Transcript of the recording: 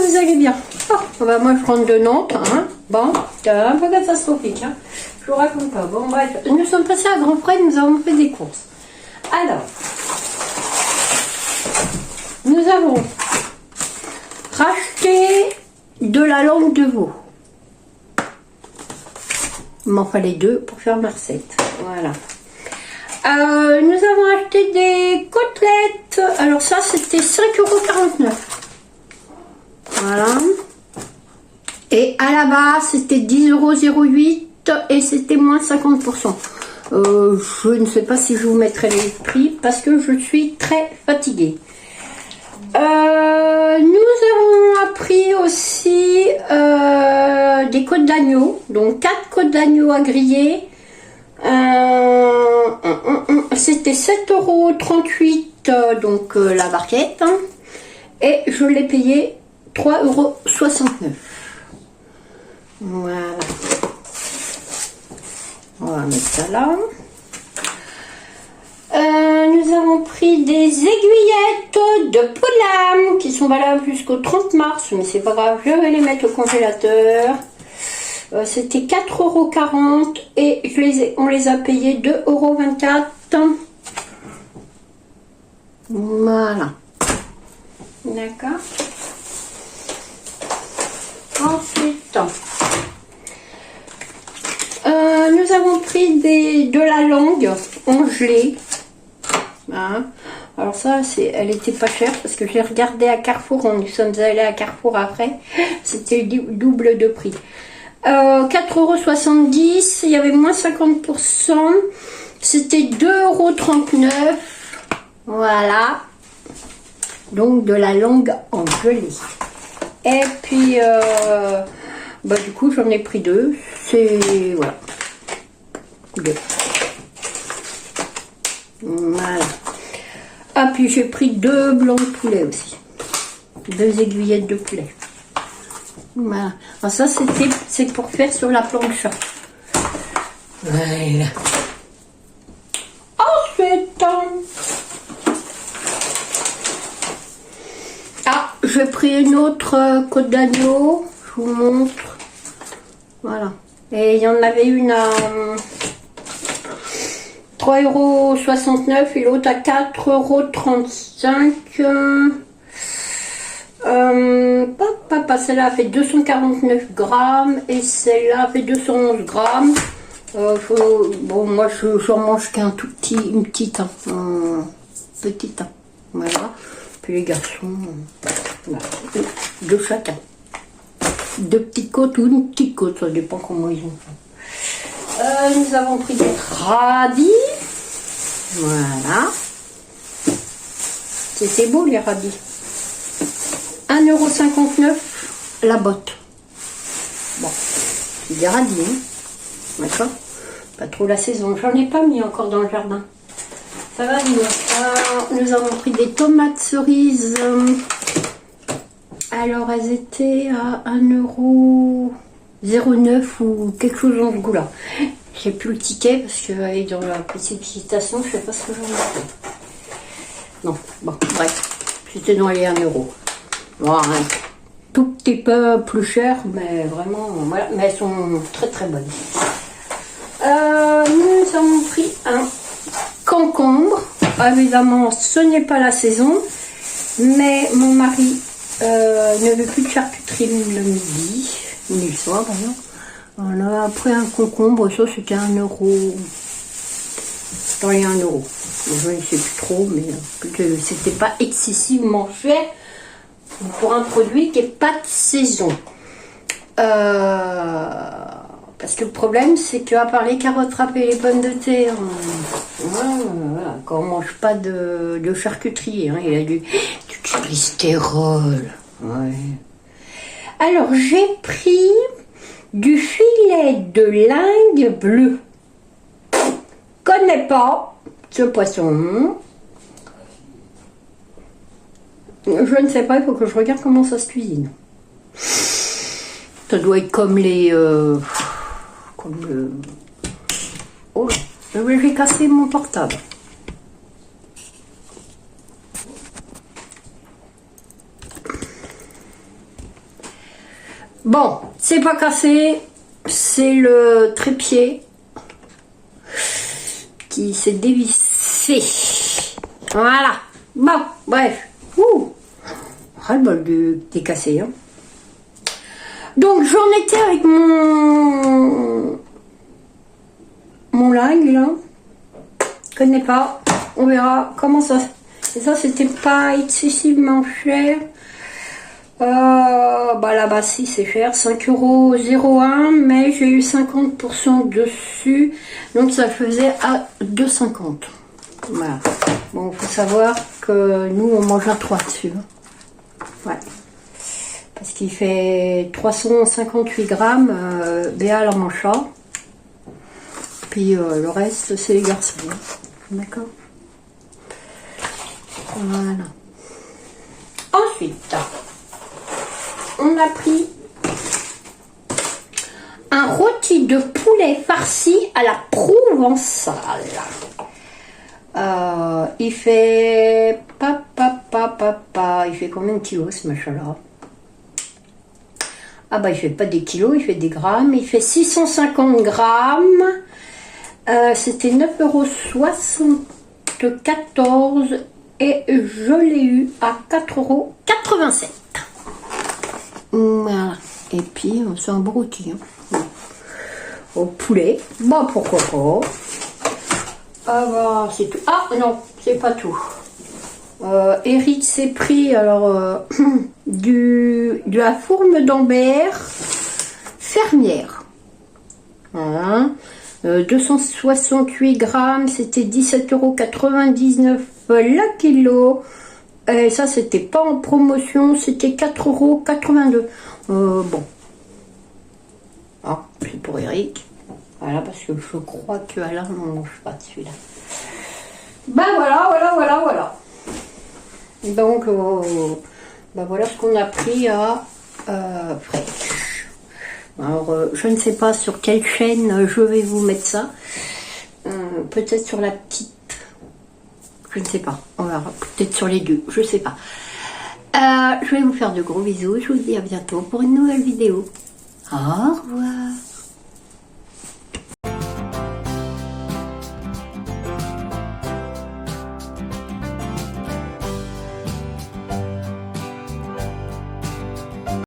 vous allez bien? Bah, moi je rentre de Nantes, hein. Bon, c'est un peu catastrophique, hein. Je vous raconte pas. Bon, bref, nous sommes passés à Grand Frais, nous avons fait des courses. Alors, nous avons racheté de la langue de veau. Il m'en fallait 2 pour faire ma recette. Voilà. Nous avons acheté des côtelettes. Alors ça, c'était 5,49 €. Voilà. Et à la base, c'était 10,08 € et c'était moins 50%. Je ne sais pas si je vous mettrai les prix parce que je suis très fatiguée. Nous avons appris aussi des côtes d'agneau. Donc 4 côtes d'agneau à griller. C'était 7,38 € donc la barquette, hein, et je l'ai payé 3,69 €. Voilà, on va mettre ça là. Nous avons pris des aiguillettes de Poulam qui sont valables jusqu'au 30 mars, mais c'est pas grave, je vais les mettre au congélateur. C'était 4,40 € et on les a payés 2,24 €. Voilà. D'accord. Ensuite, nous avons pris de la langue en gelée. Hein. Alors ça, elle était pas chère parce que j'ai regardé à Carrefour. Nous sommes allés à Carrefour après. C'était double de prix. 4,70 €, il y avait moins 50%, c'était 2,39 €. Voilà, donc de la langue en gelée. Et puis bah du coup j'en ai pris 2, c'est voilà, 2. Voilà. Ah puis j'ai pris 2 blancs de poulet aussi, 2 aiguillettes de poulet. Voilà. Alors ça c'est pour faire sur la planche. Voilà. Ensuite, j'ai pris une autre côte d'agneau. Je vous montre. Voilà. Et il y en avait une à 3,69 € et l'autre à 4,35 €. Celle-là a fait 249 grammes et celle-là a fait 211 grammes. Bon, moi j'en mange qu'un tout petit, une petite, petite, voilà. Puis les garçons, voilà. 2 chacun. 2 petites côtes ou une petite côte, ça dépend comment ils ont fait. Nous avons pris des radis, voilà. C'était beau les radis. 1,59 € la botte. Bon, c'est des radis, hein. D'accord. Pas trop la saison. J'en ai pas mis encore dans le jardin. Ça va venir. Nous avons pris des tomates cerises. Alors, elles étaient à 1,09 € ou quelque chose dans ce goût-là. J'ai plus le ticket parce que dans la précipitation, je sais pas ce que j'en ai fait. Non, bon, bref. C'était dans les 1 €. Bon, un tout petit peu plus cher, mais vraiment, voilà. Mais elles sont très très bonnes. Nous avons pris un concombre. Évidemment, ce n'est pas la saison, mais mon mari ne veut plus de charcuterie le midi, ni le soir d'ailleurs. On a pris un concombre, ça c'était 1 €. Dans les 1 €. Je ne sais plus trop, mais c'était pas excessivement cher pour un produit qui n'est pas de saison. Parce que le problème, c'est qu'à part les carottes râpées et les pommes de terre, voilà, quand on ne mange pas de charcuterie, hein, il y a du cholestérol. Ouais. Alors, j'ai pris du filet de lingue bleu. Connais pas ce poisson. Je ne sais pas, il faut que je regarde comment ça se cuisine. Ça doit être comme les... Oh, je vais casser mon portable. Bon, c'est pas cassé, c'est le trépied qui s'est dévissé. Voilà. Bon, bref. Ouh, ras-le-bol de cassé, hein. Donc j'en étais avec mon lingue là. Je connais pas. On verra comment ça. Et ça c'était pas excessivement cher. Bah là-bas si c'est cher, 5,01 €, mais j'ai eu 50% dessus, donc ça faisait à 2,50 €. Voilà. Bon, faut savoir que nous on mange à 3 dessus. Ouais. Parce qu'il fait 358 grammes, Béa en mange ça. Puis le reste c'est les garçons. D'accord. Voilà. Ensuite, on a pris un rôti de poulet farci à la provençale. Il fait il fait combien de kilos ce machin-là? Ah bah il fait pas des kilos, il fait des grammes. Il fait 650 grammes. C'était 9,74 € et je l'ai eu à 4,87 €. Voilà. Et puis c'est un beau rôti. Hein. Au poulet. Bon, pourquoi pas. Ah bah c'est tout. Ah non, c'est pas tout. Eric s'est pris alors de la fourme d'Ambert fermière. Voilà. 268 grammes, c'était 17,99 € la kilo. Et ça, c'était pas en promotion, c'était 4,82 €. Bon. Ah, c'est pour Eric. Voilà, parce que je crois que Alain n'en mange pas de celui-là. Ben voilà. Donc, ben voilà ce qu'on a pris à Fresh. Alors, je ne sais pas sur quelle chaîne je vais vous mettre ça. Peut-être sur la petite. Je ne sais pas. On verra. Peut-être sur les deux. Je ne sais pas. Je vais vous faire de gros bisous. Je vous dis à bientôt pour une nouvelle vidéo. Au revoir.